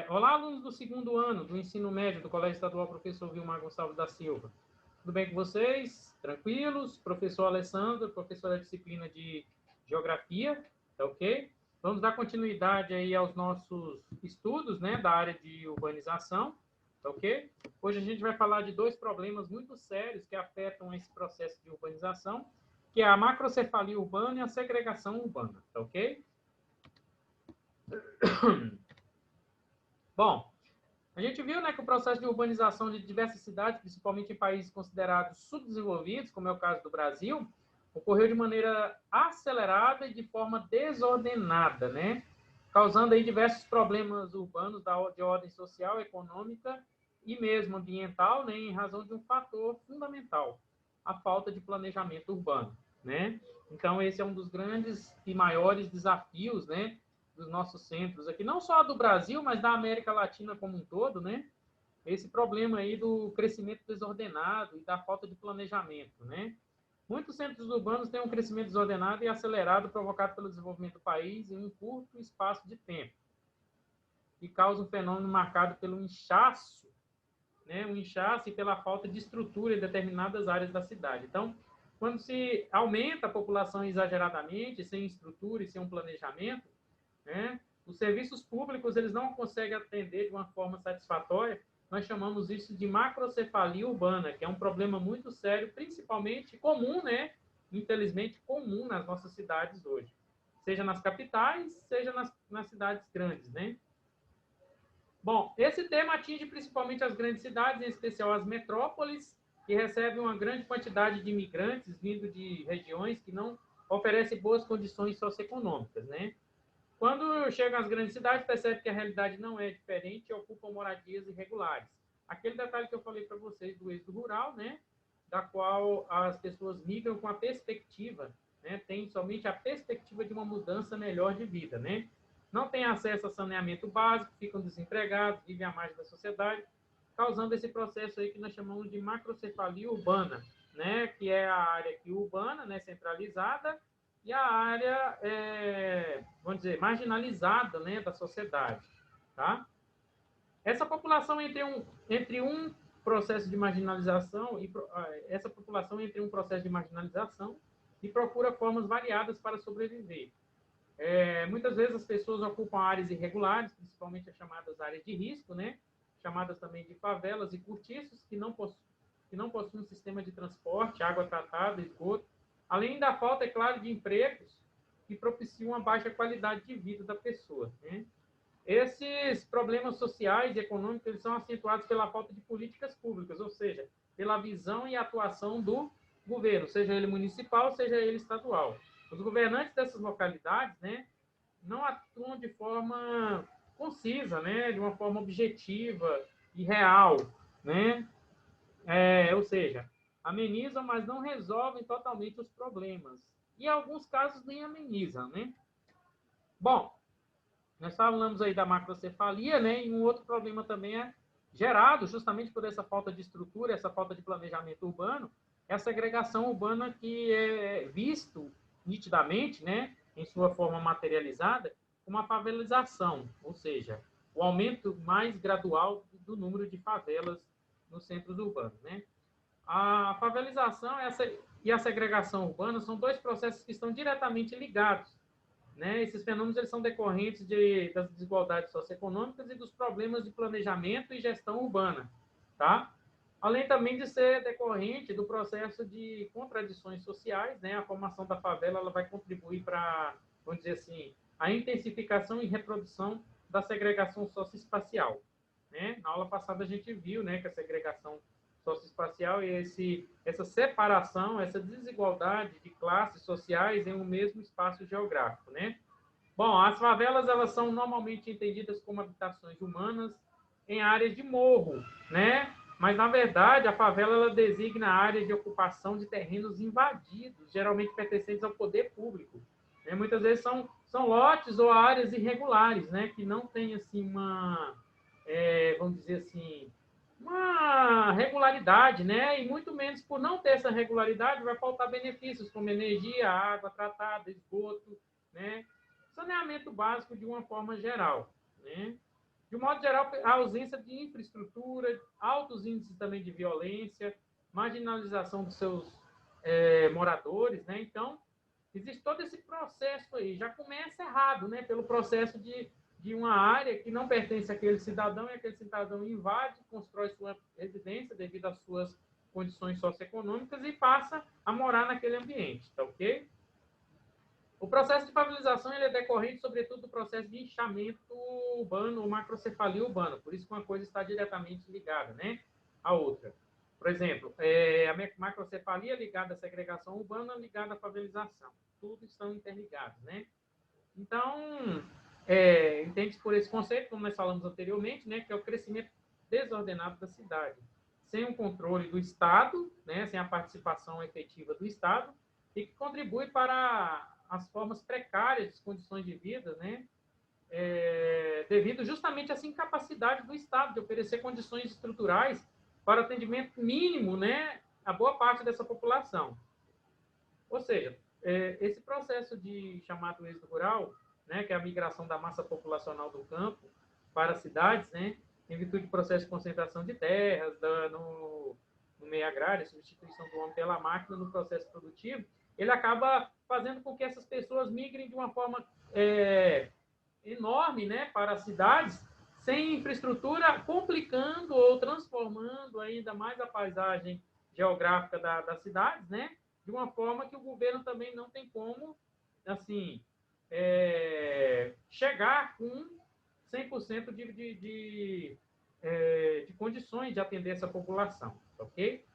Olá, alunos do segundo ano do ensino médio do Colégio Estadual Professor Vilmar Gonçalves da Silva. Tudo bem com vocês? Tranquilos? Professor Alessandro, professor da disciplina de Geografia, tá ok? Vamos dar continuidade aí aos nossos estudos, né, da área de urbanização, tá ok? Hoje a gente vai falar de dois problemas muito sérios que afetam esse processo de urbanização, que é a macrocefalia urbana e a segregação urbana, tá ok? Bom, a gente viu, né, que o processo de urbanização de diversas cidades, principalmente em países considerados subdesenvolvidos, como é o caso do Brasil, ocorreu de maneira acelerada e de forma desordenada, né, causando aí diversos problemas urbanos de ordem social, econômica e mesmo ambiental, né, em razão de um fator fundamental, a falta de planejamento urbano, né? Então esse é um dos grandes e maiores desafios, né, dos nossos centros aqui, não só do Brasil, mas da América Latina como um todo, né? Esse problema aí do crescimento desordenado e da falta de planejamento, né? Muitos centros urbanos têm um crescimento desordenado e acelerado provocado pelo desenvolvimento do país em um curto espaço de tempo e causa um fenômeno marcado pelo inchaço, né? Um inchaço e pela falta de estrutura em determinadas áreas da cidade. Então, quando se aumenta a população exageradamente, sem estrutura e sem um planejamento, né? Os serviços públicos eles não conseguem atender de uma forma satisfatória. Nós chamamos isso de macrocefalia urbana, que é um problema muito sério, principalmente comum, né? Infelizmente comum nas nossas cidades hoje, seja nas capitais, seja nas cidades grandes, né? Bom, esse tema atinge principalmente as grandes cidades, em especial as metrópoles, que recebem uma grande quantidade de imigrantes vindo de regiões que não oferecem boas condições socioeconômicas, né? Quando chegam às grandes cidades, percebe que a realidade não é diferente e ocupam moradias irregulares. Aquele detalhe que eu falei para vocês do êxodo rural, né? Da qual as pessoas migram com a perspectiva, né? Tem somente a perspectiva de uma mudança melhor de vida, né? Não têm acesso a saneamento básico, ficam desempregados, vivem à margem da sociedade, causando esse processo aí que nós chamamos de macrocefalia urbana, né? Que é a área aqui urbana, né? Centralizada, e a área, vamos dizer, marginalizada, né, da sociedade, tá? Essa população entre um processo de marginalização e essa população entre um processo de marginalização e procura formas variadas para sobreviver. Muitas vezes as pessoas ocupam áreas irregulares, principalmente as chamadas áreas de risco, né? Chamadas também de favelas e cortiços, que não possuem um sistema de transporte, água tratada, esgoto, além da falta, é claro, de empregos que propiciam uma baixa qualidade de vida da pessoa, né? Esses problemas sociais e econômicos eles são acentuados pela falta de políticas públicas, ou seja, pela visão e atuação do governo, seja ele municipal, seja ele estadual. Os governantes dessas localidades, né, não atuam de forma concisa, né, de uma forma objetiva e real, né? Ou seja, amenizam, mas não resolvem totalmente os problemas. E em alguns casos nem amenizam, né? Bom, nós falamos aí da macrocefalia, né? E um outro problema também é gerado justamente por essa falta de estrutura, essa falta de planejamento urbano, é a segregação urbana que é visto nitidamente, né, em sua forma materializada, como a favelização, ou seja, o aumento mais gradual do número de favelas nos centros urbanos, né? A favelização e a segregação urbana são dois processos que estão diretamente ligados, né? Esses fenômenos eles são decorrentes das desigualdades socioeconômicas e dos problemas de planejamento e gestão urbana, tá? Além também de ser decorrente do processo de contradições sociais, né? A formação da favela ela vai contribuir para, vamos dizer assim, a intensificação e reprodução da segregação socioespacial, né? Na aula passada a gente viu, né, que a segregação socioespacial e essa separação, essa desigualdade de classes sociais em um mesmo espaço geográfico, né? Bom, as favelas elas são normalmente entendidas como habitações humanas em áreas de morro, né? Mas na verdade a favela ela designa a área de ocupação de terrenos invadidos, geralmente pertencentes ao poder público. Né? Muitas vezes são lotes ou áreas irregulares, né? Que não tem assim vamos dizer assim, uma regularidade, né? E muito menos por não ter essa regularidade vai faltar benefícios como energia, água tratada, esgoto, né? Saneamento básico de uma forma geral, né? De um modo geral, a ausência de infraestrutura, altos índices também de violência, marginalização dos seus moradores, né? Então, existe todo esse processo aí. Já começa errado, né? Pelo processo de uma área que não pertence àquele cidadão e aquele cidadão invade, constrói sua residência devido às suas condições socioeconômicas e passa a morar naquele ambiente, tá ok? O processo de favelização ele é decorrente, sobretudo, do processo de inchamento urbano ou macrocefalia urbana. Por isso que uma coisa está diretamente ligada, né, à outra. Por exemplo, a macrocefalia ligada à segregação urbana ligada à favelização. Tudo estão interligados, né? Então, entende por esse conceito, como nós falamos anteriormente, né, que é o crescimento desordenado da cidade, sem o controle do Estado, né, sem a participação efetiva do Estado, e que contribui para as formas precárias de condições de vida, né, devido justamente a essa incapacidade do Estado de oferecer condições estruturais para atendimento mínimo, né, a boa parte dessa população. Ou seja, esse processo de chamado êxodo rural, né, que é a migração da massa populacional do campo para as cidades, né, em virtude do processo de concentração de terras, no meio agrário, substituição do homem pela máquina no processo produtivo, ele acaba fazendo com que essas pessoas migrem de uma forma enorme, né, para as cidades, sem infraestrutura, complicando ou transformando ainda mais a paisagem geográfica das cidades, né, de uma forma que o governo também não tem como, assim, chegar com 100% de condições de atender essa população, ok?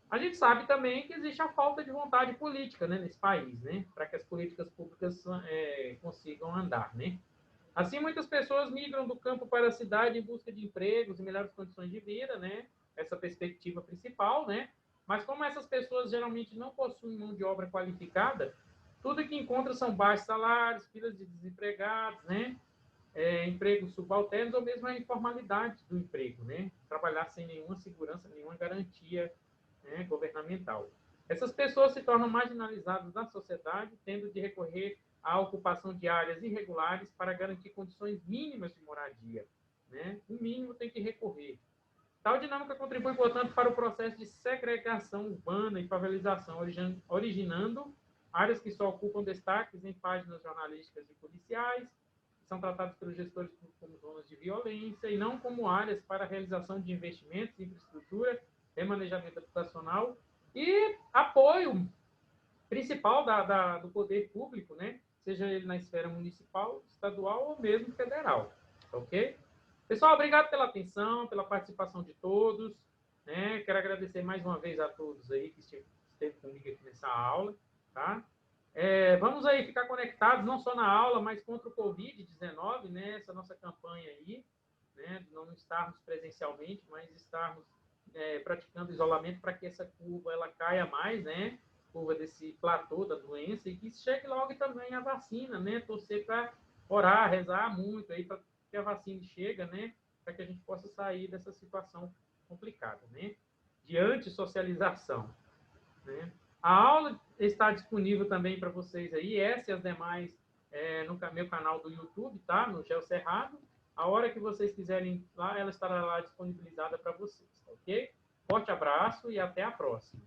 A gente sabe também que existe a falta de vontade política, né, nesse país, né, para que as políticas públicas consigam andar, né? Assim, muitas pessoas migram do campo para a cidade em busca de empregos e melhores condições de vida, né? Essa perspectiva principal, né? Mas como essas pessoas geralmente não possuem mão de obra qualificada, tudo que encontram são baixos salários, filas de desempregados, né? Empregos subalternos ou mesmo a informalidade do emprego, né? Trabalhar sem nenhuma segurança, nenhuma garantia, né, governamental. Essas pessoas se tornam marginalizadas da sociedade, tendo de recorrer à ocupação de áreas irregulares para garantir condições mínimas de moradia, né? O mínimo tem que recorrer. Tal dinâmica contribui, portanto, para o processo de segregação urbana e favelização, originando áreas que só ocupam destaques em páginas jornalísticas e policiais, que são tratadas pelos gestores como zonas de violência e não como áreas para a realização de investimentos, infraestrutura, remanejamento habitacional e apoio principal do poder público, né? Seja ele na esfera municipal, estadual ou mesmo federal, ok? Pessoal, obrigado pela atenção, pela participação de todos, né? Quero agradecer mais uma vez a todos aí que esteve comigo aqui nessa aula, tá? Vamos aí ficar conectados, não só na aula, mas contra o Covid-19, né? Essa nossa campanha aí, né? De não estarmos presencialmente, mas estarmos praticando isolamento para que essa curva ela caia mais, né? Curva desse platô da doença e que chegue logo também a vacina, né? Torcer para orar, rezar muito aí para que a vacina chegue, né? Para que a gente possa sair dessa situação complicada, né? De antissocialização, né? A aula está disponível também para vocês aí, essa e as demais no meu canal do YouTube, tá? No Geo Cerrado. A hora que vocês quiserem lá, ela estará lá disponibilizada para vocês, ok? Forte abraço e até a próxima.